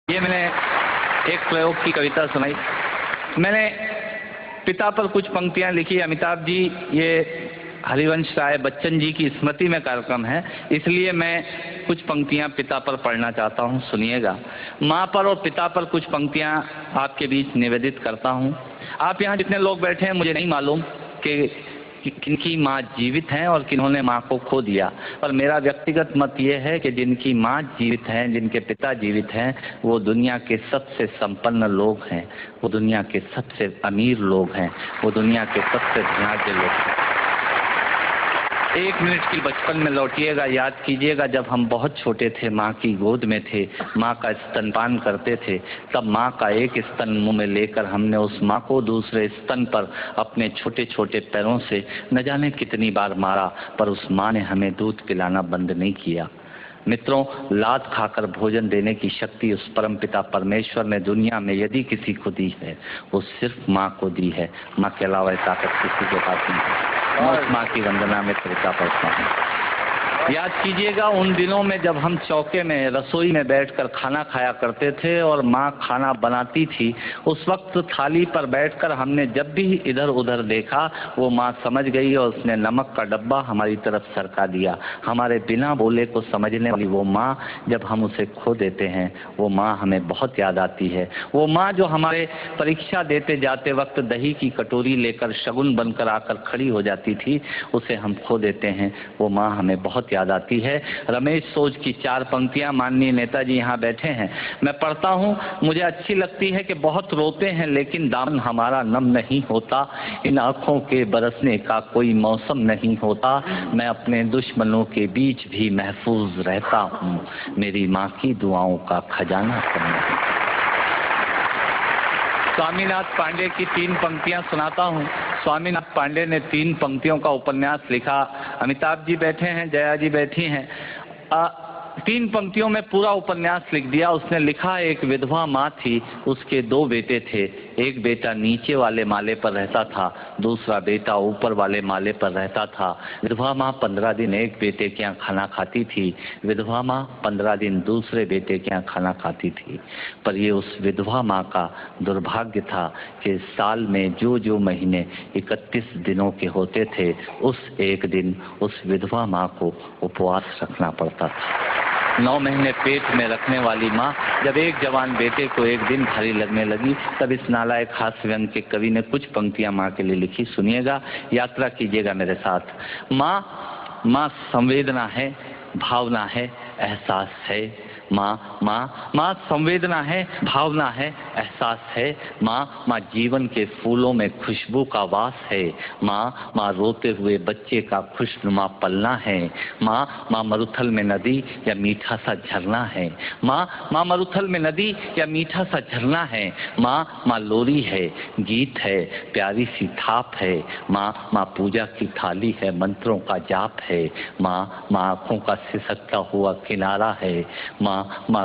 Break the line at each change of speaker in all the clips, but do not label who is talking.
ये मैंने एक प्रयोग की कविता सुनाई। मैंने पिता पर कुछ पंक्तियां लिखी। अमिताभ जी, ये हरिवंश राय बच्चन जी की स्मृति में कार्यक्रम है, इसलिए मैं कुछ पंक्तियां पिता पर पढ़ना चाहता हूं, सुनिएगा। माँ पर और पिता पर कुछ पंक्तियां आपके बीच निवेदित करता हूं। आप यहाँ जितने लोग बैठे हैं, मुझे नहीं मालूम कि किनकी माँ जीवित हैं और किन्होंने माँ को खो दिया, पर मेरा व्यक्तिगत मत ये है कि जिनकी माँ जीवित हैं, जिनके पिता जीवित हैं, वो दुनिया के सबसे संपन्न लोग हैं, वो दुनिया के सबसे अमीर लोग हैं, वो दुनिया के सबसे धनाढ्य लोग हैं। 1 मिनट की बचपन में लौटिएगा, याद कीजिएगा जब हम बहुत छोटे थे, माँ की गोद में थे, माँ का स्तनपान करते थे, तब माँ का एक स्तन मुंह में लेकर हमने उस माँ को दूसरे स्तन पर अपने छोटे छोटे पैरों से न जाने कितनी बार मारा, पर उस माँ ने हमें दूध पिलाना बंद नहीं किया। मित्रों, लात खाकर भोजन देने की शक्ति उस परमपिता परमेश्वर ने दुनिया में यदि किसी को दी है, वो सिर्फ माँ को दी है। माँ के अलावा ताकत किसी के पास नहीं है। मैं उस माँ की वंदना में त्रिका पढ़ता हूँ। याद कीजिएगा उन दिनों में जब हम चौके में, रसोई में बैठकर खाना खाया करते थे और माँ खाना बनाती थी। उस वक्त थाली पर बैठकर हमने जब भी इधर उधर देखा, वो माँ समझ गई और उसने नमक का डब्बा हमारी तरफ सरका दिया। हमारे बिना बोले को समझने वाली वो माँ, जब हम उसे खो देते हैं, वो माँ हमें बहुत याद आती है। वो माँ जो हमारे परीक्षा देते जाते वक्त दही की कटोरी लेकर शगुन बनकर आकर खड़ी हो जाती थी, उसे हम खो देते हैं। वो माँ हमें बहुत याद आती है। रमेश सोज की 4 पंक्तियां, माननीय नेताजी यहाँ बैठे हैं, मैं पढ़ता हूँ। मुझे अच्छी लगती है कि बहुत रोते हैं लेकिन दामन हमारा नम नहीं होता, इन आंखों के बरसने का कोई मौसम नहीं होता, मैं अपने दुश्मनों के बीच भी महफूज रहता हूँ, मेरी माँ की दुआओं का खजाना समझ। स्वामीनाथ पांडे की 3 पंक्तियां सुनाता हूं। स्वामीनाथ पांडे ने 3 पंक्तियों का उपन्यास लिखा। अमिताभ जी बैठे हैं, जया जी बैठी हैं। 3 पंक्तियों में पूरा उपन्यास लिख दिया। उसने लिखा, एक विधवा माँ थी, उसके 2 बेटे थे। एक बेटा नीचे वाले माले पर रहता था, दूसरा बेटा ऊपर वाले माले पर रहता था। विधवा माँ 15 दिन एक बेटे के यहाँ खाना खाती थी, विधवा माँ 15 दिन दूसरे बेटे के यहाँ खाना खाती थी। पर ये उस विधवा माँ का दुर्भाग्य था कि साल में जो महीने 31 दिनों के होते थे, उस एक दिन उस विधवा माँ को उपवास रखना पड़ता था। 9 महीने पेट में रखने वाली माँ जब एक जवान बेटे को एक दिन भारी लगने लगी, तब इस नालायक हास्य व्यंग के कवि ने कुछ पंक्तियां माँ के लिए लिखी। सुनिएगा, यात्रा कीजिएगा मेरे साथ। माँ संवेदना है, भावना है, एहसास है। माँ संवेदना है, भावना है, एहसास है। माँ जीवन के फूलों में खुशबू का वास है। माँ रोते हुए बच्चे का खुशनुमा पलना है। माँ मरुथल में नदी या मीठा सा झरना है। माँ मरुथल में नदी या मीठा सा झरना है। माँ लोरी है, गीत है, प्यारी सी थाप है। माँ पूजा की थाली है, मंत्रों का जाप है। माँ आँखों का सिसकता हुआ किनारा है। माँ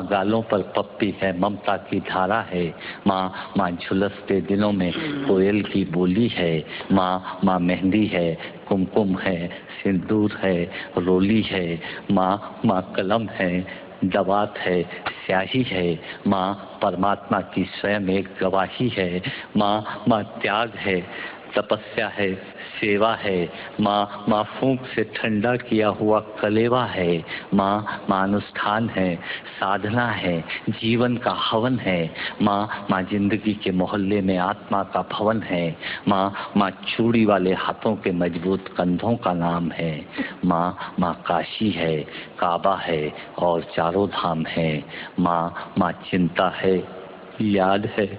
गालों पर पप्पी है, ममता की धारा है। माँ झुलसते दिनों में कोयल की बोली है। माँ मेहंदी है, कुमकुम है, सिंदूर है, रोली है। माँ कलम है, दवात है, स्याही है। माँ परमात्मा की स्वयं एक गवाही है। माँ त्याग है, तपस्या है, सेवा है। माँ फूंक से ठंडा किया हुआ कलेवा है। माँ अनुष्ठान है, साधना है, जीवन का हवन है। माँ जिंदगी के मोहल्ले में आत्मा का भवन है। माँ चूड़ी वाले हाथों के मजबूत कंधों का नाम है। माँ काशी है, काबा है और चारों धाम है। माँ चिंता है, याद है,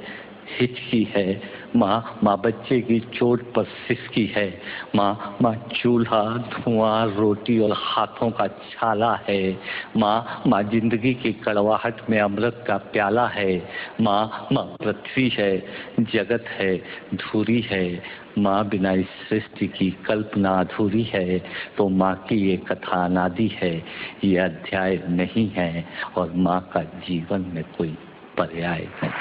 हिचकी है। माँ बच्चे की चोट पर सिसकी है। माँ चूल्हा, धुआं, रोटी और हाथों का छाला है। माँ जिंदगी की कड़वाहट में अमृत का प्याला है। माँ पृथ्वी है, जगत है, धुरी है। माँ बिना इस सृष्टि की कल्पना अधूरी है। तो माँ की ये कथा अनादि है, ये अध्याय नहीं है, और माँ का जीवन में कोई पर्याय नहीं,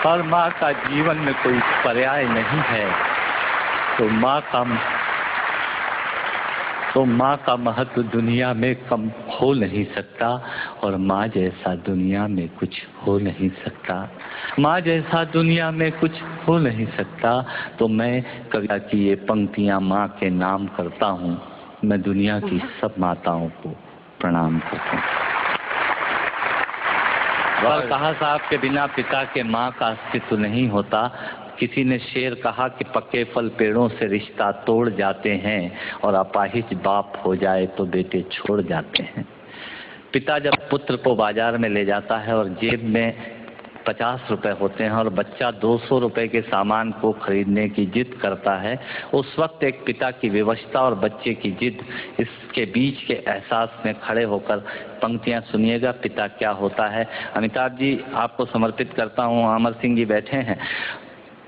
और माँ का जीवन में कोई पर्याय नहीं है। तो तो माँ का महत्व दुनिया में कम हो नहीं सकता और माँ जैसा दुनिया में कुछ हो नहीं सकता। माँ जैसा दुनिया में कुछ हो नहीं सकता। तो मैं कविता की ये पंक्तियाँ माँ के नाम करता हूँ। मैं दुनिया की सब माताओं को प्रणाम करता हूँ। और कहा साहब के बिना पिता के माँ का अस्तित्व नहीं होता। किसी ने शेर कहा कि पक्के फल पेड़ों से रिश्ता तोड़ जाते हैं और अपाहिज बाप हो जाए तो बेटे छोड़ जाते हैं। पिता जब पुत्र को बाजार में ले जाता है और जेब में 50 रुपए होते हैं और बच्चा 200 रुपए के सामान को खरीदने की जिद करता है, उस वक्त एक पिता की विवशता और बच्चे की जिद, इसके बीच के एहसास में खड़े होकर पंक्तियां सुनिएगा पिता क्या होता है। अमिताभ जी आपको समर्पित करता हूँ। अमर सिंह जी बैठे हैं।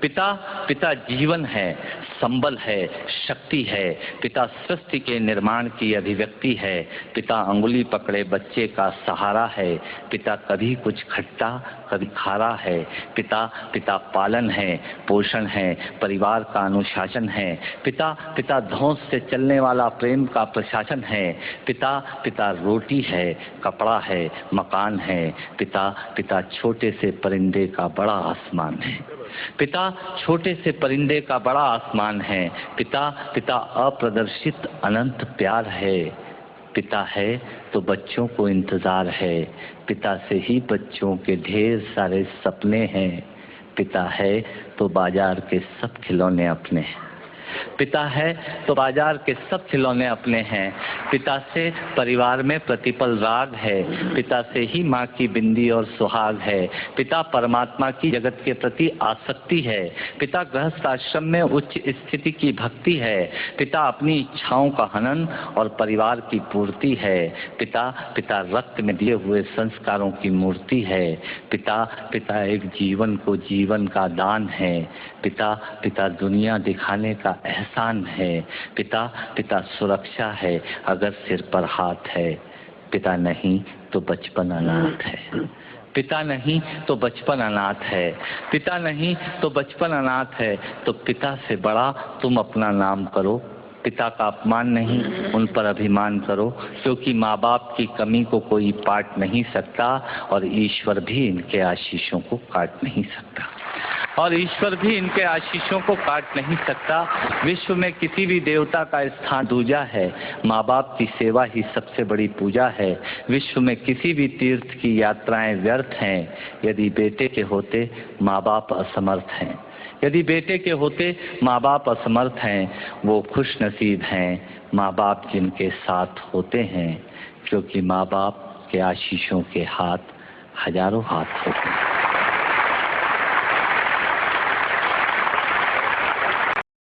पिता जीवन है, संबल है, शक्ति है। पिता सृष्टि के निर्माण की अभिव्यक्ति है। पिता अंगुली पकड़े बच्चे का सहारा है। पिता कभी कुछ खट्टा कभी खारा है। पिता पालन है, पोषण है, परिवार का अनुशासन है। पिता धौंस से चलने वाला प्रेम का प्रशासन है। पिता रोटी है, कपड़ा है, मकान है। पिता छोटे से परिंदे का बड़ा आसमान है। पिता छोटे से परिंदे का बड़ा आसमान है। पिता अप्रदर्शित अनंत प्यार है। पिता है तो बच्चों को इंतजार है। पिता से ही बच्चों के ढेर सारे सपने हैं। पिता है तो बाजार के सब खिलौने अपने हैं। पिता है तो बाजार के सब खिलौने अपने हैं। पिता से परिवार में प्रतिपल राग है। पिता से ही माँ की बिंदी और सुहाग है। पिता परमात्मा की जगत के प्रति आसक्ति है। पिता गृहस्थ आश्रम में उच्च स्थिति की भक्ति है। पिता अपनी इच्छाओं का हनन और परिवार की पूर्ति है। पिता रक्त में दिए हुए संस्कारों की मूर्ति है। पिता एक जीवन को जीवन का दान है। पिता दुनिया दिखाने का एहसान है। पिता सुरक्षा है अगर सिर पर हाथ है। पिता नहीं तो बचपन अनाथ है। पिता नहीं तो बचपन अनाथ है। पिता नहीं तो बचपन अनाथ है। तो पिता से बड़ा तुम अपना नाम करो। पिता का अपमान नहीं, उन पर अभिमान करो, क्योंकि माँ बाप की कमी को कोई पाट नहीं सकता और ईश्वर भी इनके आशीषों को काट नहीं सकता। विश्व में किसी भी देवता का स्थान दूजा है। माँ बाप की सेवा ही सबसे बड़ी पूजा है। विश्व में किसी भी तीर्थ की यात्राएं व्यर्थ हैं यदि बेटे के होते माँ बाप असमर्थ हैं। यदि बेटे के होते माँ बाप असमर्थ हैं, वो खुश नसीब हैं माँ बाप जिनके साथ होते हैं, क्योंकि माँ बाप के आशीषों के हाथ हजारों हाथ होते हैं।